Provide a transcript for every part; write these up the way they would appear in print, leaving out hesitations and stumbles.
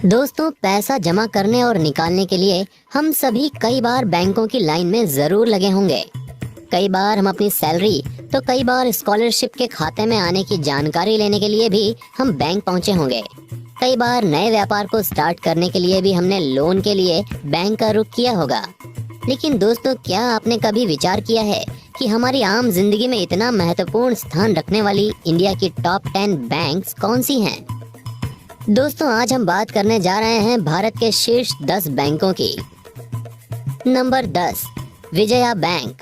दोस्तों, पैसा जमा करने और निकालने के लिए हम सभी कई बार बैंकों की लाइन में जरूर लगे होंगे। कई बार हम अपनी सैलरी तो कई बार स्कॉलरशिप के खाते में आने की जानकारी लेने के लिए भी हम बैंक पहुंचे होंगे। कई बार नए व्यापार को स्टार्ट करने के लिए भी हमने लोन के लिए बैंक का रुख किया होगा। लेकिन दोस्तों, क्या आपने कभी विचार किया है कि हमारी आम जिंदगी में इतना महत्वपूर्ण स्थान रखने वाली इंडिया की टॉप 10 बैंक्स कौन सी हैं? दोस्तों, आज हम बात करने जा रहे हैं भारत के शीर्ष 10 बैंकों की। Number 10, Vijaya bank.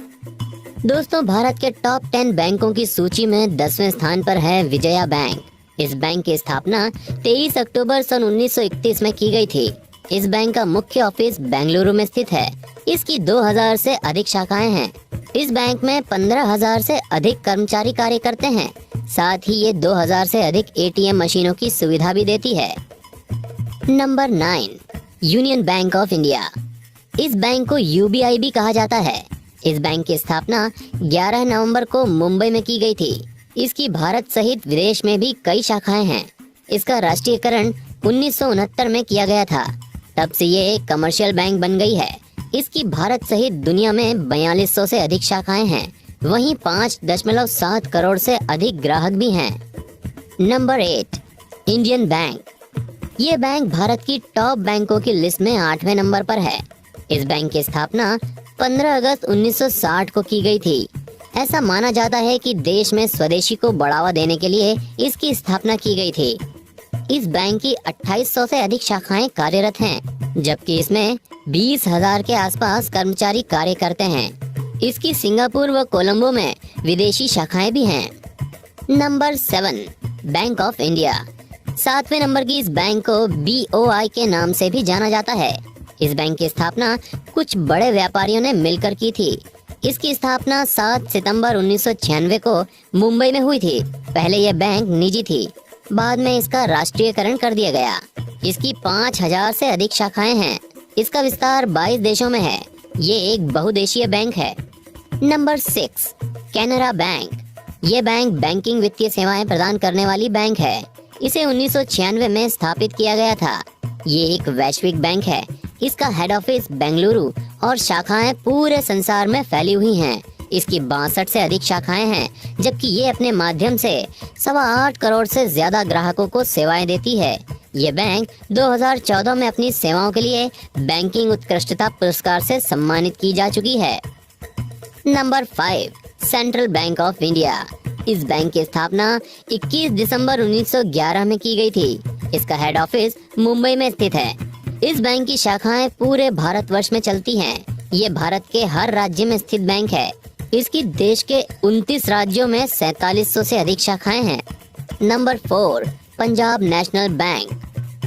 दोस्तों, भारत के टॉप 10 बैंकों की सूची में 10वें स्थान पर है विजया बैंक। इस बैंक की स्थापना 23 अक्टूबर सन 1931 में की गई थी। इस बैंक का मुख्य ऑफिस बेंगलुरु में स्थित है। इसकी 2000 से अधिक शाखाएं हैं। इस बैंक में 15,000 से अधिक कर्मचारी कार्य करते हैं। साथ ही ये 2000 से अधिक एटीएम मशीनों की सुविधा भी देती है। Number 9, union bank of India. इस बैंक को यूबीआई भी कहा जाता है। इस बैंक की स्थापना 11 नवंबर को मुंबई में की गई थी। इसकी भारत सहित विदेश में भी कई शाखाएं हैं। इसका राष्ट्रीयकरण 1969 में किया गया था। तब से ये एक कमर्शियल बैंक बन गई है। इसकी भारत सहित दुनिया में 4200 से अधिक शाखाएं हैं। वहीं 5.7 करोड़ से अधिक ग्राहक भी हैं। Number 8, Indian bank. ये बैंक भारत की टॉप बैंकों की लिस्ट में 8वें नंबर पर है। इस बैंक की स्थापना 15 अगस्त 1960 को की गई थी। ऐसा माना जाता है कि देश में स्वदेशी को बढ़ावा देने के लिए इसकी स्थापना की गई थी। इस बैंक की 2800 से अधिक शाखाएं कार्यरत हैं, जबकि इसमें 20,000 के आसपास कर्मचारी कार्य करते हैं। इसकी सिंगापुर व कोलंबो में विदेशी शाखाएं भी हैं। Number 7, bank of India. 7वें नंबर की इस बैंक को BOI के नाम से भी जाना जाता है। इस बैंक की स्थापना कुछ बड़े व्यापारियों ने मिलकर की थी। इसकी स्थापना 7 सितंबर 1996 को मुंबई में हुई थी। पहले यह बैंक निजी थी, बाद में इसका राष्ट्रीयकरण कर दिया गया। इसकी 5000 से अधिक शाखाएं हैं। इसका विस्तार 22 देशों में है। ये एक बहुदेशीय बैंक है। Number 6, Canara bank. ये बैंक बैंकिंग वित्तीय सेवाएं प्रदान करने वाली बैंक है। इसे 1996 में स्थापित किया गया था। ये एक वैश्विक बैंक है। इसका हेड ऑफिस बेंगलुरु और शाखाएं पूरे संसार में फैली हुई हैं। इसकी 62 से अधिक शाखाएं हैं, जबकि ये अपने माध्यम से 8.25 करोड़ से ज्यादा ग्राहकों को सेवाएं देती है। ये बैंक 2014 में अपनी सेवाओं के लिए बैंकिंग उत्कृष्टता पुरस्कार से सम्मानित की जा चुकी है। Number 5, central bank of India. इस बैंक की स्थापना 21 दिसंबर 1911 में की गई थी। इसका हेड ऑफिस मुंबई में स्थित है। इस बैंक की शाखाएं पूरे भारतवर्ष में चलती हैं। ये भारत के हर राज्य में स्थित बैंक है। इसकी देश के 29 राज्यों में 4700 से अधिक शाखाएं हैं। Number 4, Punjab national bank.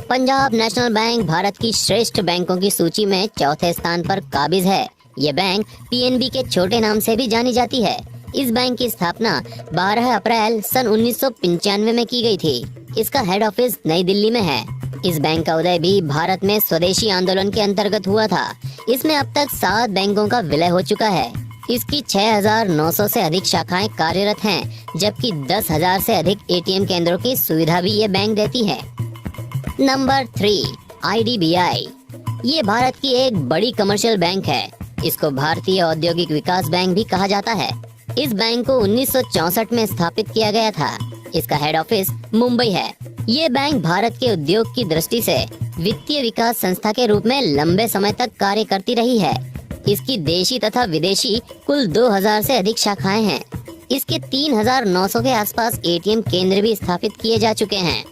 Punjab national bank Bharat की श्रेष्ठ बैंकों की सूची में 4थे स्थान पर काबिज है। ये बैंक PNB के छोटे नाम से भी जानी जाती है। इस बैंक की स्थापना 12 अप्रैल सन 1995 में की गई थी। इसका हेड ऑफिस नई दिल्ली में है। इस बैंक का उदय भी भारत में स्वदेशी आंदोलन के अंतर्गत हुआ था। इसमें अब तक 7 बैंकों का विलय हो चुका है। इसकी 6900 से अधिक शाखाएं कार्यरत हैं, जबकि 10,000 से अधिक ATM केंद्रों की सुविधा भी ये बैंक देती है। Number 3, IDBI। ये भारत की एक बड़ी कमर्शियल बैंक है। इसको भारतीय औद्योगिक विकास बैंक भी कहा जाता है। इस बैंक को 1964 में स्थापित किया गया था। इसका हेड ऑफिस मुंबई है। ये बैंक भारत के उद्योग की दृष्टि से वित्तीय विकास संस्था के रूप में लंबे समय तक कार्य करती रही है। इसकी देशी तथा विदेशी कुल 2000 से अधिक शाखाएं हैं। इसके 3900 के आसपास ATM केंद्र भी स्थापित किए जा चुके हैं।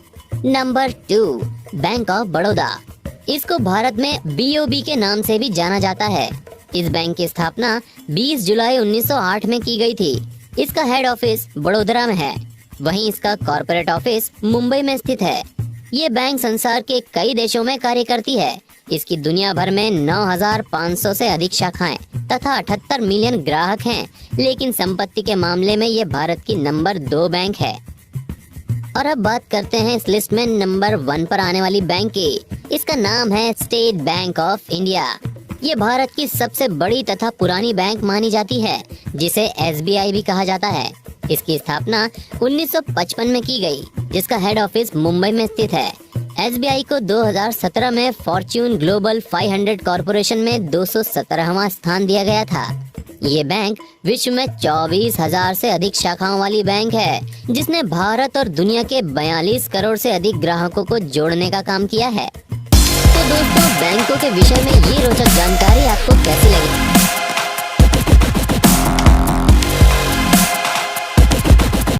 Number 2, bank of Baroda. इसको भारत में BOB के नाम से भी जाना जाता है। इस बैंक की स्थापना 20 जुलाई 1908 में की गई थी। इसका हेड ऑफिस बड़ोदरा में है। वहीं इसका कॉर्पोरेट ऑफिस मुंबई में स्थित है। ये बैंक संसार के कई देशों में कार्य करती है। इसकी दुनिया भर में 9500 से अधिक शाखाएं तथा 78 मिलियन ग्राहक हैं, लेकिन संपत्ति के मामले में ये भारत की नंबर 2 बैंक है। और अब बात करते हैं इस लिस्ट में नंबर 1 पर आने वाली बैंक की। इसका नाम है स्टेट बैंक ऑफ इंडिया। ये भारत की सबसे बड़ी तथा पुरानी बैंक मानी जाती है, जिसे SBI भी कहा जाता है। इसकी स्थापना 1955 में की गई, जिसका हेड ऑफिस मुंबई में स्थित है। SBI को 2017 में फॉर्च्यून ग्लोबल 500 कॉरपोरेशन में 217वां स्थान दिया गया था। ये बैंक विश्व में 24,000 से अधिक शाखाओं वाली बैंक है, जिसने भारत और दुनिया के 42 करोड़ से अधिक ग्राहकों को जोड़ने का काम किया है। तो दोस्तों, बैंकों के विषय में ये रोचक जानकारी आपको कैसी लगी?